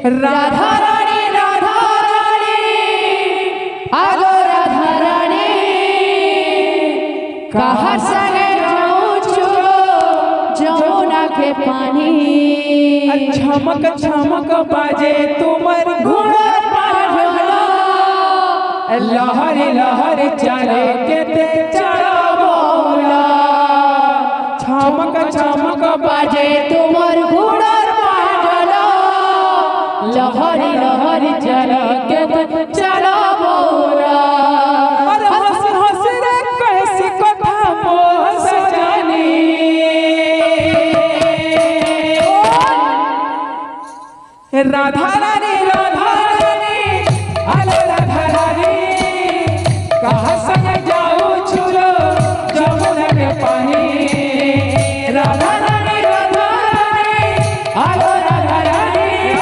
राधा रानी आलो राधा रानी कहाँ संगे जाऊं चुरो जमुना के पानी। छमक छमक बाजे तुमर घोड़ा पाढ़ला लहर लहर चले के ते चढ़ा बोला। छमक छमक बाजे तुमर घोड़ा पाढ़ला लहर लहर चले के ते चढ़ा बोला। अरे हंस हंस रे कैसी कथा मोह सजानी। राधा रानी आलो राधा रानी कहाँ संग